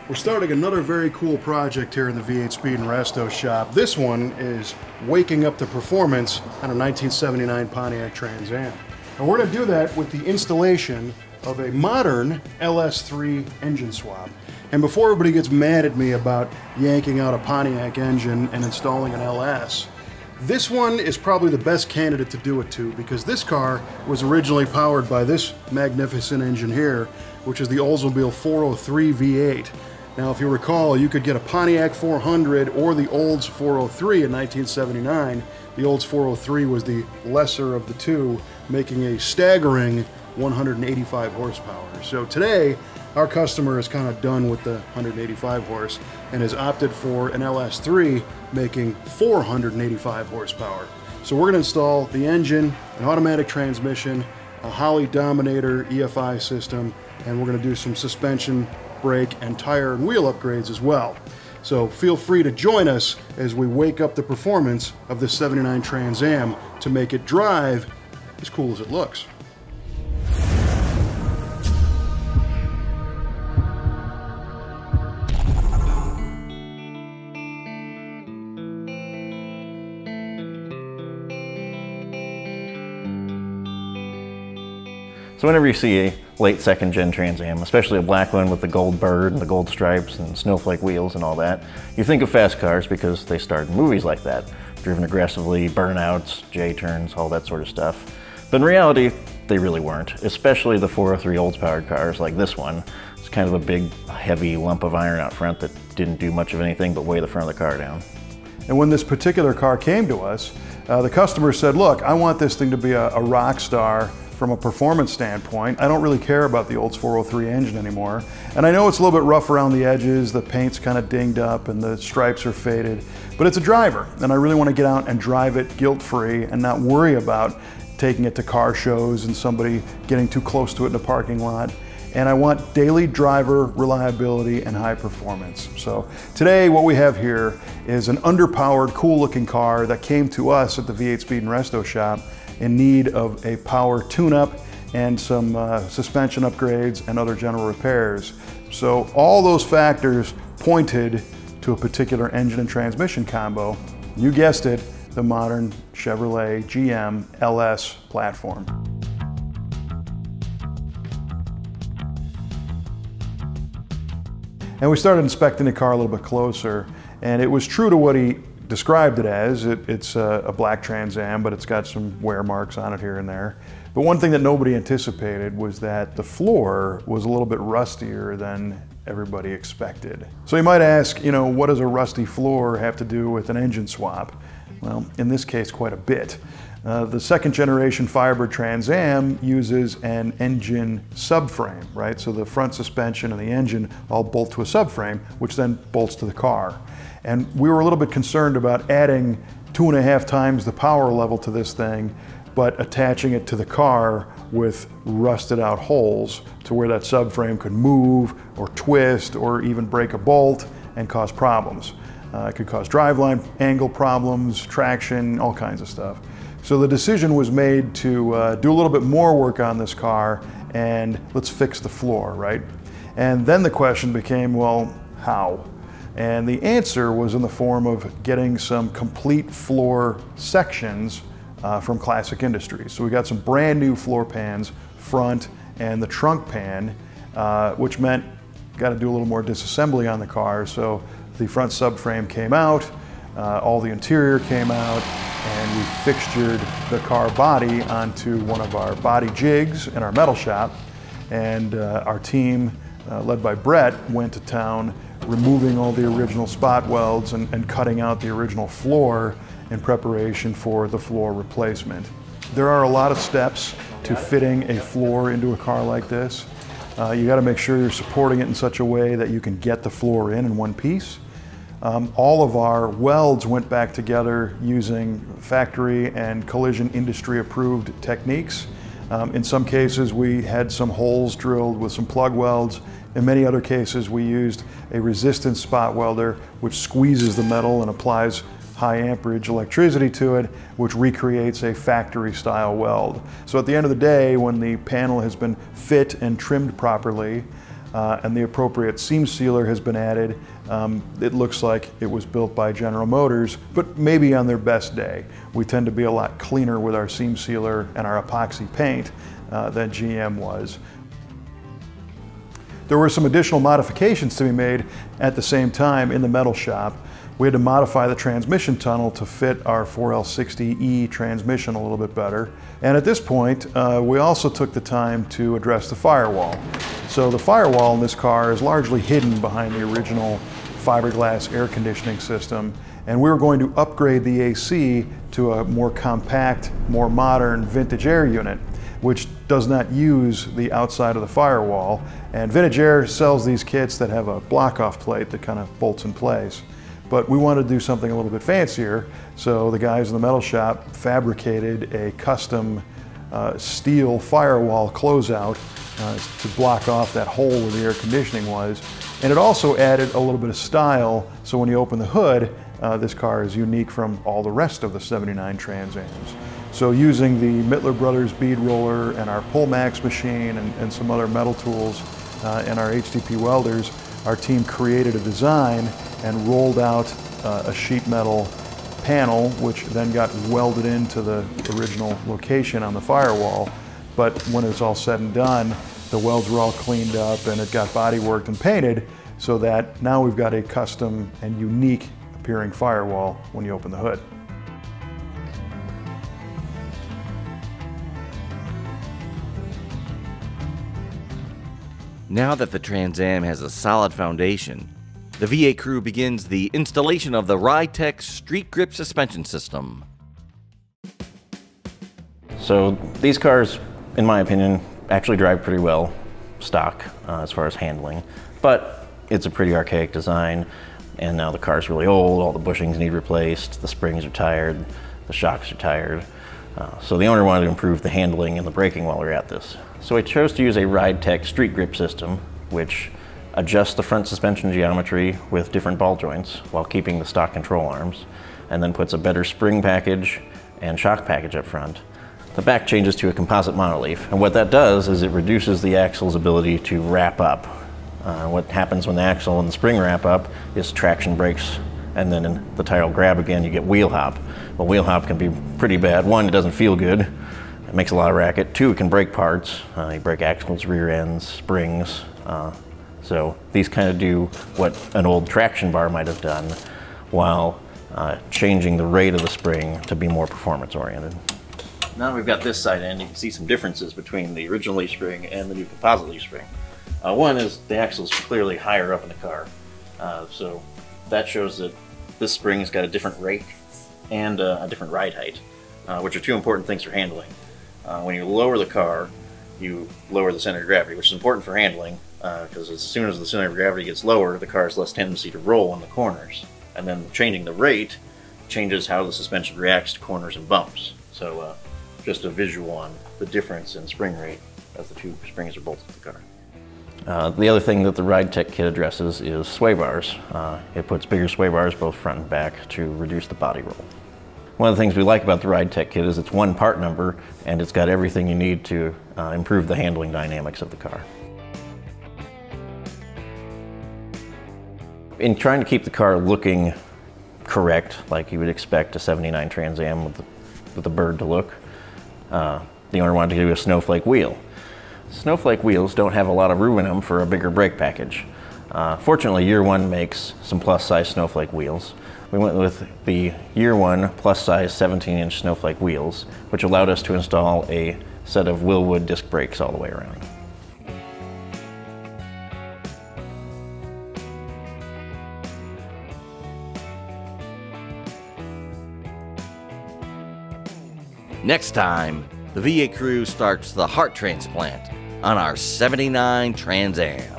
We're starting another very cool project here in the V8 Speed Resto Shop. This one is waking up the performance on a 1979 Pontiac Trans Am. And we're going to do that with the installation of a modern LS3 engine swap. And before everybody gets mad at me about yanking out a Pontiac engine and installing an LS, this one is probably the best candidate to do it to, because this car was originally powered by this magnificent engine here, which is the Oldsmobile 403 V8. Now, if you recall, you could get a Pontiac 400 or the Olds 403 in 1979. The Olds 403 was the lesser of the two, making a staggering 185 horsepower. So today, our customer is kind of done with the 185 horse and has opted for an LS3 making 485 horsepower. So we're going to install the engine, an automatic transmission, a Holley Dominator EFI system, and we're going to do some suspension, brake, and tire and wheel upgrades as well. So feel free to join us as we wake up the performance of this '79 Trans Am to make it drive as cool as it looks. So whenever you see a late second gen Trans Am, especially a black one with the gold bird and the gold stripes and snowflake wheels and all that, you think of fast cars because they starred in movies like that. Driven aggressively, burnouts, J-turns, all that sort of stuff. But in reality, they really weren't, especially the 403 Olds powered cars like this one. It's kind of a big, heavy lump of iron out front that didn't do much of anything but weigh the front of the car down. And when this particular car came to us, the customer said, look, I want this thing to be a rock star from a performance standpoint. I don't really care about the Olds 403 engine anymore. And I know it's a little bit rough around the edges, the paint's kind of dinged up and the stripes are faded, but it's a driver and I really want to get out and drive it guilt-free and not worry about taking it to car shows and somebody getting too close to it in a parking lot. And I want daily driver reliability and high performance. So today what we have here is an underpowered, cool looking car that came to us at the V8 Speed Resto Shop in need of a power tune-up and some suspension upgrades and other general repairs. So all those factors pointed to a particular engine and transmission combo. You guessed it, the modern Chevrolet GM LS platform. And we started inspecting the car a little bit closer, and it was true to what he described it as. It's a black Trans Am, but it's got some wear marks on it here and there. But one thing that nobody anticipated was that the floor was a little bit rustier than everybody expected. So you might ask, you know, what does a rusty floor have to do with an engine swap? Well, in this case, quite a bit. The second generation Firebird Trans Am uses an engine subframe, right? So the front suspension and the engine all bolt to a subframe, which then bolts to the car. And we were a little bit concerned about adding 2.5 times the power level to this thing, but attaching it to the car with rusted out holes to where that subframe could move or twist or even break a bolt and cause problems. It could cause driveline angle problems, traction, all kinds of stuff. So the decision was made to do a little bit more work on this car and let's fix the floor, right? And then the question became, well, how? And the answer was in the form of getting some complete floor sections from Classic Industries. So we got some brand new floor pans, front and the trunk pan, which meant got to do a little more disassembly on the car. So the front subframe came out, all the interior came out, and we fixtured the car body onto one of our body jigs in our metal shop. And our team, led by Brett, went to town removing all the original spot welds and cutting out the original floor in preparation for the floor replacement. There are a lot of steps to fitting a floor into a car like this. You got to make sure you're supporting it in such a way that you can get the floor in one piece. All of our welds went back together using factory and collision industry approved techniques. In some cases we had some holes drilled with some plug welds. In many other cases we used a resistance spot welder which squeezes the metal and applies high amperage electricity to it, which recreates a factory style weld. So at the end of the day, when the panel has been fit and trimmed properly, and the appropriate seam sealer has been added. It looks like it was built by General Motors, but maybe on their best day. We tend to be a lot cleaner with our seam sealer and our epoxy paint than GM was. There were some additional modifications to be made at the same time in the metal shop. We had to modify the transmission tunnel to fit our 4L60E transmission a little bit better. And at this point, we also took the time to address the firewall. So the firewall in this car is largely hidden behind the original fiberglass air conditioning system. And we were going to upgrade the AC to a more compact, more modern vintage air unit, which does not use the outside of the firewall. And Vintage Air sells these kits that have a block-off plate that kind of bolts in place. But we wanted to do something a little bit fancier, so the guys in the metal shop fabricated a custom steel firewall closeout to block off that hole where the air conditioning was. And it also added a little bit of style, so when you open the hood, this car is unique from all the rest of the '79 Trans Ams. So using the Mittler Brothers bead roller and our Pullmax machine and some other metal tools and our HDP welders, our team created a design and rolled out a sheet metal panel, which then got welded into the original location on the firewall. But when it's all said and done, the welds were all cleaned up and it got body worked and painted, so that now we've got a custom and unique appearing firewall when you open the hood. Now that the Trans Am has a solid foundation, the V8 crew begins the installation of the Ride-Tech Street Grip suspension system. So these cars, in my opinion, actually drive pretty well stock as far as handling, but it's a pretty archaic design, and now the car's really old, all the bushings need replaced, the springs are tired, the shocks are tired. So the owner wanted to improve the handling and the braking while we were at this. So I chose to use a Ride-Tech Street Grip system, which adjusts the front suspension geometry with different ball joints while keeping the stock control arms, and then puts a better spring package and shock package up front. The back changes to a composite monoleaf, and what that does is it reduces the axle's ability to wrap up. What happens when the axle and the spring wrap up is traction breaks, and then the tire will grab again, you get wheel hop. Well, wheel hop can be pretty bad. One, it doesn't feel good. It makes a lot of racket. Two, it can break parts. You break axles, rear ends, springs. So these kind of do what an old traction bar might have done while changing the rate of the spring to be more performance oriented. Now that we've got this side end, you can see some differences between the original leaf spring and the new composite leaf spring. One is the axle's clearly higher up in the car. So that shows that this spring's got a different rate and a different ride height, which are two important things for handling. When you lower the car, you lower the center of gravity, which is important for handling, because as soon as the center of gravity gets lower, the car has less tendency to roll in the corners. And then changing the rate changes how the suspension reacts to corners and bumps. So just a visual on the difference in spring rate as the two springs are bolted to the car. The other thing that the Ride-Tech kit addresses is sway bars. It puts bigger sway bars both front and back to reduce the body roll. One of the things we like about the Ride-Tech kit is it's one part number, and it's got everything you need to improve the handling dynamics of the car. In trying to keep the car looking correct, like you would expect a '79 Trans Am with the bird to look, the owner wanted to do a snowflake wheel. Snowflake wheels don't have a lot of room in them for a bigger brake package. Fortunately, Year One makes some plus-size snowflake wheels. We went with the Year One plus-size 17-inch snowflake wheels, which allowed us to install a set of Willwood disc brakes all the way around. Next time, the V8 crew starts the heart transplant on our '79 Trans Am.